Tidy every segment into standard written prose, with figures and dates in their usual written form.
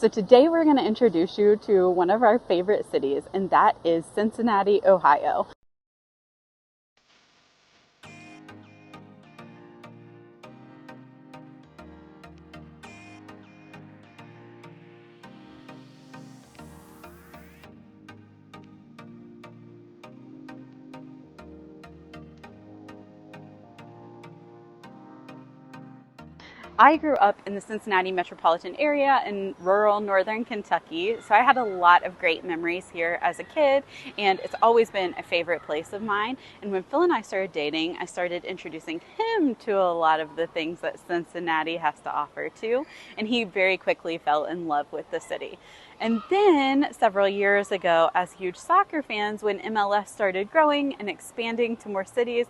So today we're going to introduce you to one of our favorite cities, and that is Cincinnati, Ohio. I grew up in the Cincinnati metropolitan area in rural northern Kentucky, so I had a lot of great memories here as a kid, and it's always been a favorite place of mine. And when Phil and I started dating, I started introducing him to a lot of the things that Cincinnati has to offer too, and he very quickly fell in love with the city. And then several years ago, as huge soccer fans, when MLS started growing and expanding to more cities,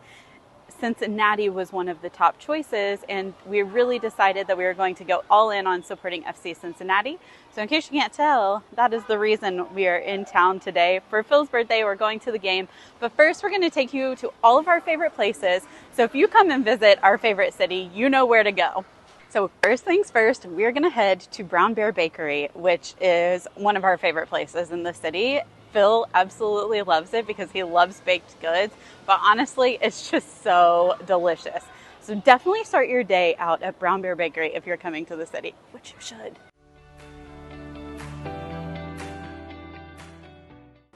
Cincinnati was one of the top choices, and we really decided that we were going to go all in on supporting FC Cincinnati. So in case you can't tell, that is the reason we are in town today. For Phil's birthday, we're going to the game. But first, we're going to take you to all of our favorite places. So if you come and visit our favorite city, you know where to go. So first things first, we're going to head to Brown Bear Bakery, which is one of our favorite places in the city. Phil absolutely loves it because he loves baked goods, but honestly, it's just so delicious. So definitely start your day out at Brown Bear Bakery if you're coming to the city, which you should.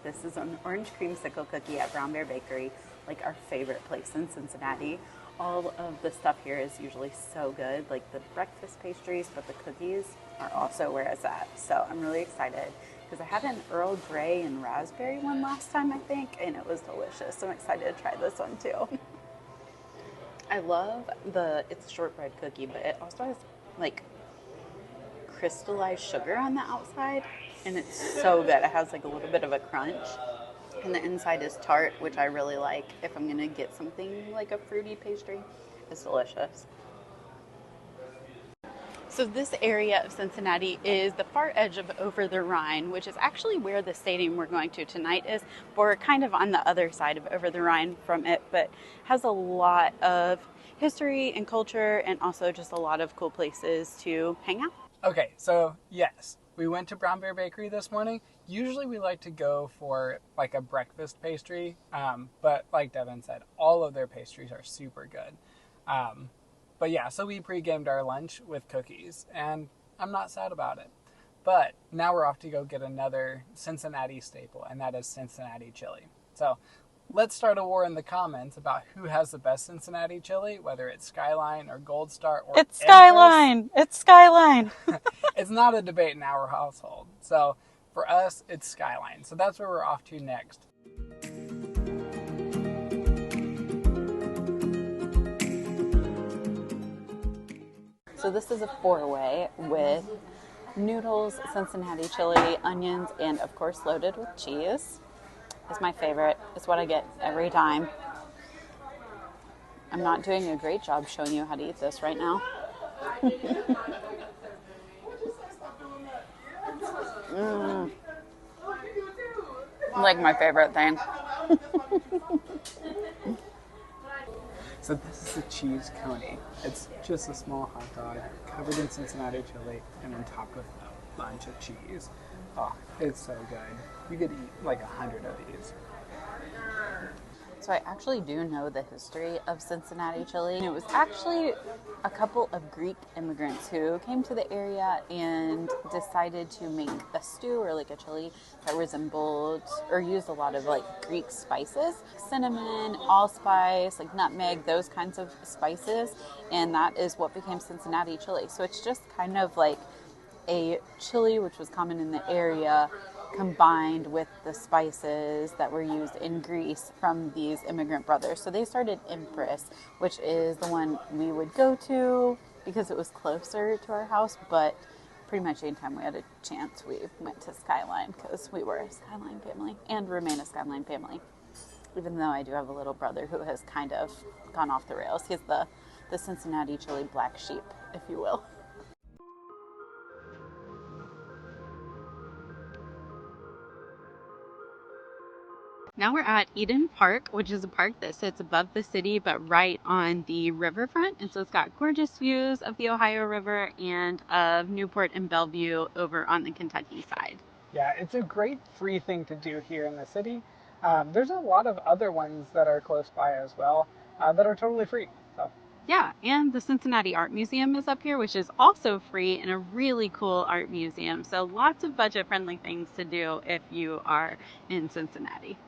This is an orange creamsicle cookie at Brown Bear Bakery, like our favorite place in Cincinnati. All of the stuff here is usually so good, like the breakfast pastries, but the cookies are also where it's at. So I'm really excited because I had an Earl Grey and raspberry one last time, I think, and it was delicious. So I'm excited to try this one too. I love it's a shortbread cookie, but it also has like crystallized sugar on the outside, and it's so good. It has like a little bit of a crunch, and the inside is tart, which I really like if I'm gonna get something like a fruity pastry. It's delicious. So this area of Cincinnati is the far edge of Over the Rhine, which is actually where the stadium we're going to tonight is. But we're kind of on the other side of Over the Rhine from it, but has a lot of history and culture, and also just a lot of cool places to hang out. Okay, so yes, we went to Brown Bear Bakery this morning. Usually we like to go for like a breakfast pastry, but like Devin said, all of their pastries are super good. But yeah, so we pre-gamed our lunch with cookies, and I'm not sad about it. But now we're off to go get another Cincinnati staple, and that is Cincinnati Chili. So let's start a war in the comments about who has the best Cincinnati chili, whether it's Skyline or Gold Star or It's Skyline! It's Skyline! It's not a debate in our household. So for us, it's Skyline. So that's where we're off to next. So this is a four-way with noodles, Cincinnati chili, onions, and of course loaded with cheese. It's my favorite. It's what I get every time. I'm not doing a great job showing you how to eat this right now. Like my favorite thing. So this is a cheese coney. It's just a small hot dog covered in Cincinnati chili and then topped with a bunch of cheese. Oh, it's so good. You could eat like 100 of these. So I actually do know the history of Cincinnati chili. It was actually a couple of Greek immigrants who came to the area and decided to make a stew or like a chili that resembled or used a lot of like Greek spices, cinnamon, allspice, like nutmeg, those kinds of spices. And that is what became Cincinnati chili. So it's just kind of like a chili which was common in the area combined with the spices that were used in Greece from these immigrant brothers. So they started Empress, which is the one we would go to because it was closer to our house, but pretty much anytime we had a chance, we went to Skyline because we were a Skyline family and remain a Skyline family. Even though I do have a little brother who has kind of gone off the rails. He's the Cincinnati chili black sheep, if you will. Now we're at Eden Park, which is a park that sits above the city but right on the riverfront. And so it's got gorgeous views of the Ohio River and of Newport and Bellevue over on the Kentucky side. Yeah, it's a great free thing to do here in the city. There's a lot of other ones that are close by as well that are totally free. So. Yeah, and the Cincinnati Art Museum is up here, which is also free and a really cool art museum. So lots of budget-friendly things to do if you are in Cincinnati.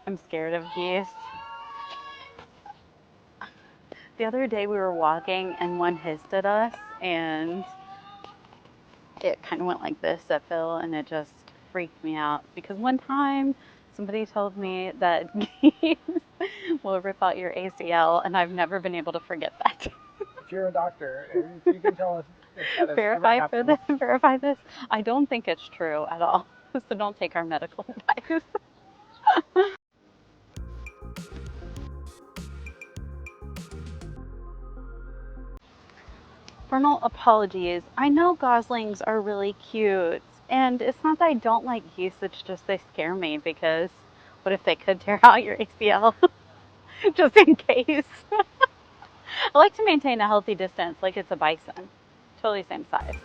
I'm scared of geese. The other day we were walking and one hissed at us and it kind of went like this at Phil and it just freaked me out because one time somebody told me that geese will rip out your ACL and I've never been able to forget that. If you're a doctor, if you can tell us if that has verify this. I don't think it's true at all. So don't take our medical advice. Vernal, apologies. I know goslings are really cute, and it's not that I don't like geese, it's just they scare me because what if they could tear out your ACL? Just in case. I like to maintain a healthy distance like it's a bison. Totally same size.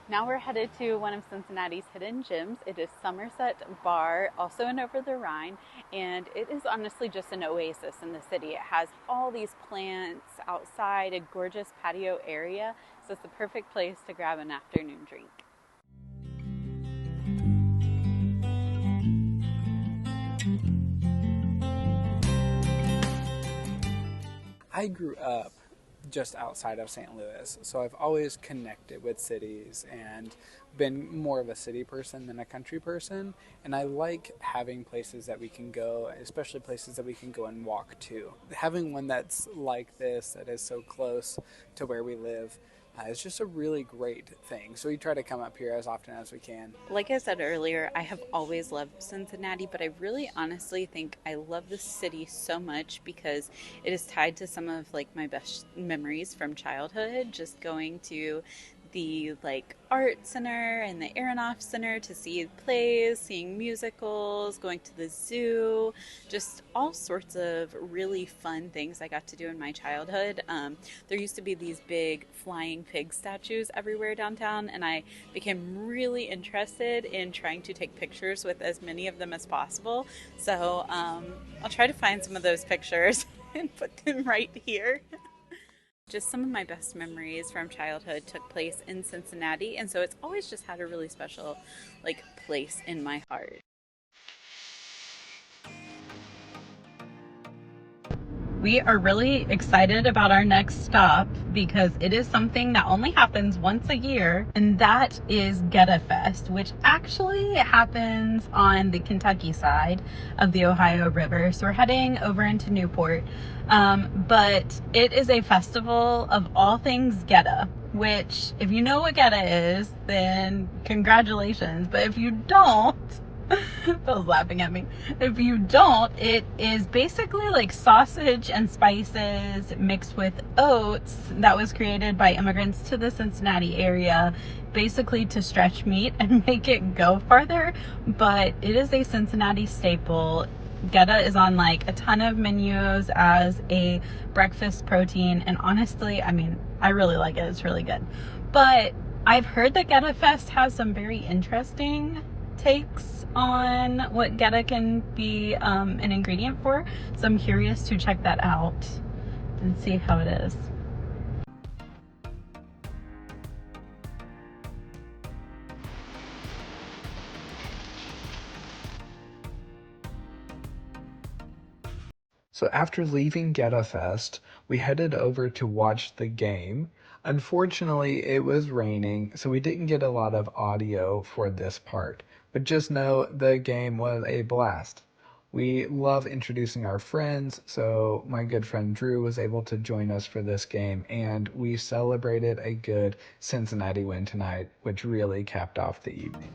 Now we're headed to one of Cincinnati's hidden gems. It is Somerset Bar, also in Over the Rhine, and it is honestly just an oasis in the city. It has all these plants outside, a gorgeous patio area, so it's the perfect place to grab an afternoon drink. I grew up just outside of St. Louis, so I've always connected with cities and been more of a city person than a country person, and I like having places that we can go, especially places that we can go and walk to. Having one that's like this, that is so close to where we live, is just a really great thing. So we try to come up here as often as we can. Like I said earlier, I have always loved Cincinnati, but I really honestly think I love the city so much because it is tied to some of like my best memories from childhood, just going to the like art center and the Aronoff Center to see plays, seeing musicals, going to the zoo, just all sorts of really fun things I got to do in my childhood. There used to be these big flying pig statues everywhere downtown, and I became really interested in trying to take pictures with as many of them as possible. So I'll try to find some of those pictures and put them right here. Just some of my best memories from childhood took place in Cincinnati, and so it's always just had a really special place in my heart. We are really excited about our next stop because it is something that only happens once a year, and that is GoettaFest, which actually happens on the Kentucky side of the Ohio River. So we're heading over into Newport, but it is a festival of all things Goetta, which if you know what Goetta is, then congratulations. But if you don't, Phil's laughing at me. If you don't, it is basically like sausage and spices mixed with oats that was created by immigrants to the Cincinnati area, basically to stretch meat and make it go farther. But it is a Cincinnati staple. Goetta is on like a ton of menus as a breakfast protein, and honestly, I mean, I really like it. It's really good. But I've heard that GoettaFest has some very interesting takes on what Goetta can be an ingredient for, so I'm curious to check that out and see how it is. So after leaving GoettaFest, we headed over to watch the game. Unfortunately, it was raining, so we didn't get a lot of audio for this part. But just know the game was a blast. We love introducing our friends, so my good friend Drew was able to join us for this game, and we celebrated a good Cincinnati win tonight, which really capped off the evening.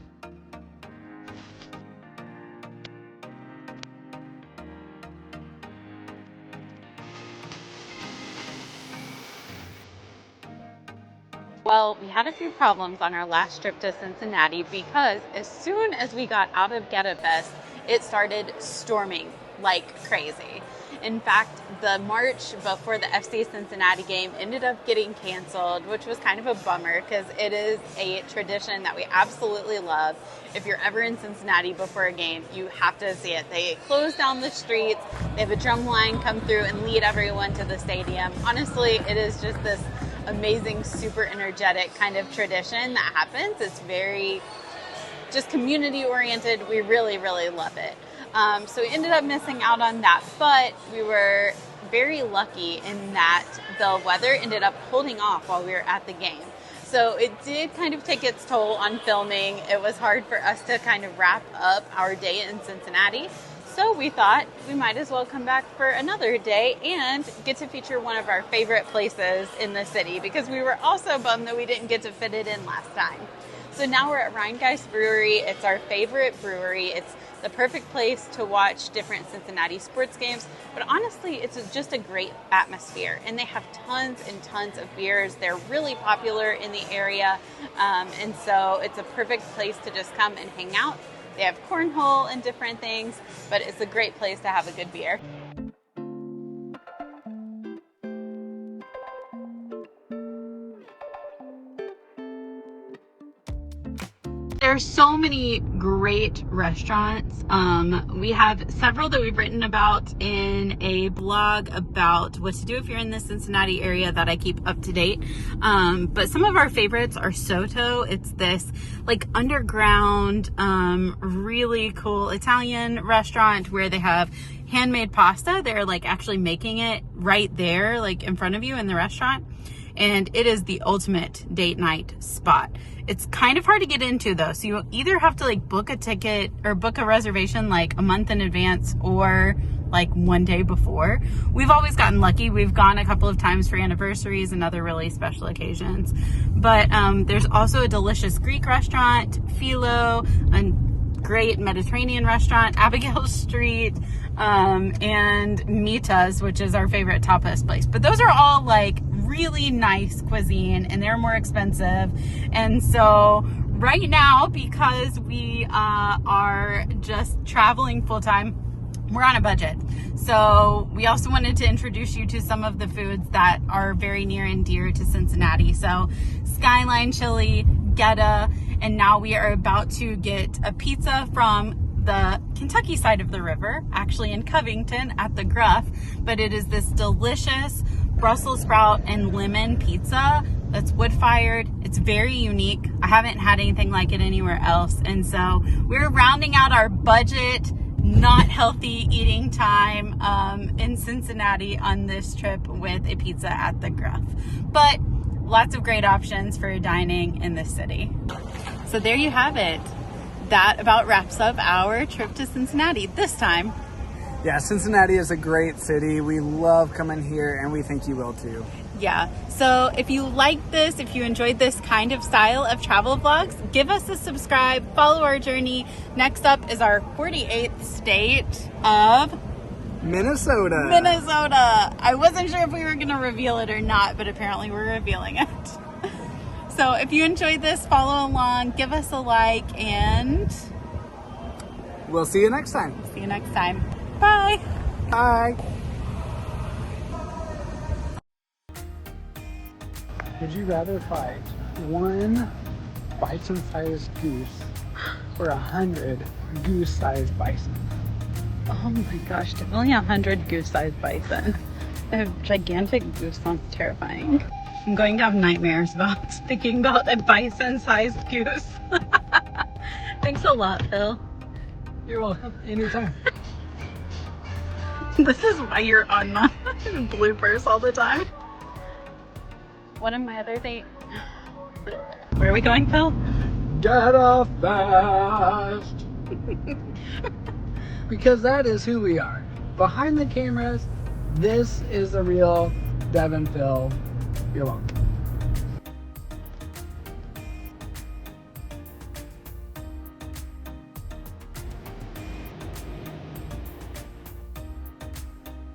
Well, we had a few problems on our last trip to Cincinnati because as soon as we got out of GoettaFest, it started storming like crazy. In fact, the march before the FC Cincinnati game ended up getting canceled, which was kind of a bummer because it is a tradition that we absolutely love. If you're ever in Cincinnati before a game, you have to see it. They close down the streets, they have a drum line come through and lead everyone to the stadium. Honestly, it is just this amazing, super energetic kind of tradition that happens. It's very just community oriented. We really, really love it. So we ended up missing out on that, but we were very lucky in that the weather ended up holding off while we were at the game. So it did kind of take its toll on filming. It was hard for us to kind of wrap up our day in Cincinnati. So we thought we might as well come back for another day and get to feature one of our favorite places in the city because we were also bummed that we didn't get to fit it in last time. So now we're at Rhinegeist Brewery. It's our favorite brewery. It's the perfect place to watch different Cincinnati sports games. But honestly, it's just a great atmosphere. And they have tons and tons of beers. They're really popular in the area. And so it's a perfect place to just come and hang out. They have cornhole and different things, but it's a great place to have a good beer. There are so many great restaurants. We have several that we've written about in a blog about what to do if you're in the Cincinnati area that I keep up to date. But some of our favorites are Soto. It's this like underground, really cool Italian restaurant where they have handmade pasta. They're like actually making it right there, like in front of you in the restaurant. And it is the ultimate date night spot. It's kind of hard to get into though. So you either have to like book a ticket or book a reservation like a month in advance or like one day before. We've always gotten lucky. We've gone a couple of times for anniversaries and other really special occasions. But there's also a delicious Greek restaurant, Philo, a great Mediterranean restaurant, Abigail Street, and Mita's, which is our favorite tapas place. But those are all like really nice cuisine and they're more expensive. And so right now, because we are just traveling full time, we're on a budget. So we also wanted to introduce you to some of the foods that are very near and dear to Cincinnati. So Skyline Chili, Goetta, and now we are about to get a pizza from the Kentucky side of the river, actually in Covington at the Gruff. But it is this delicious Brussels sprout and lemon pizza that's wood fired. It's very unique. I haven't had anything like it anywhere else. And so we're rounding out our budget, not healthy eating time in Cincinnati on this trip with a pizza at the Gruff. But lots of great options for dining in this city. So there you have it. That about wraps up our trip to Cincinnati this time. Yeah, Cincinnati is a great city. We love coming here and we think you will too. Yeah. So if you like this, if you enjoyed this kind of style of travel vlogs, give us a subscribe, follow our journey. Next up is our 48th state of Minnesota. I wasn't sure if we were going to reveal it or not, but apparently we're revealing it. So if you enjoyed this, follow along, give us a like, and we'll see you next time. See you next time. Bye. Bye. Would you rather fight one bison-sized goose or 100 goose-sized bison? Oh my gosh, definitely 100 goose-sized bison. A gigantic goose sounds terrifying. I'm going to have nightmares about thinking about a bison-sized goose. Thanks a lot, Phil. You're welcome. Anytime. This is why you're on my bloopers all the time. One of my other things. Where are we going, Phil? GoettaFest. Because that is who we are. Behind the cameras, this is the real Devin Phil. You're welcome.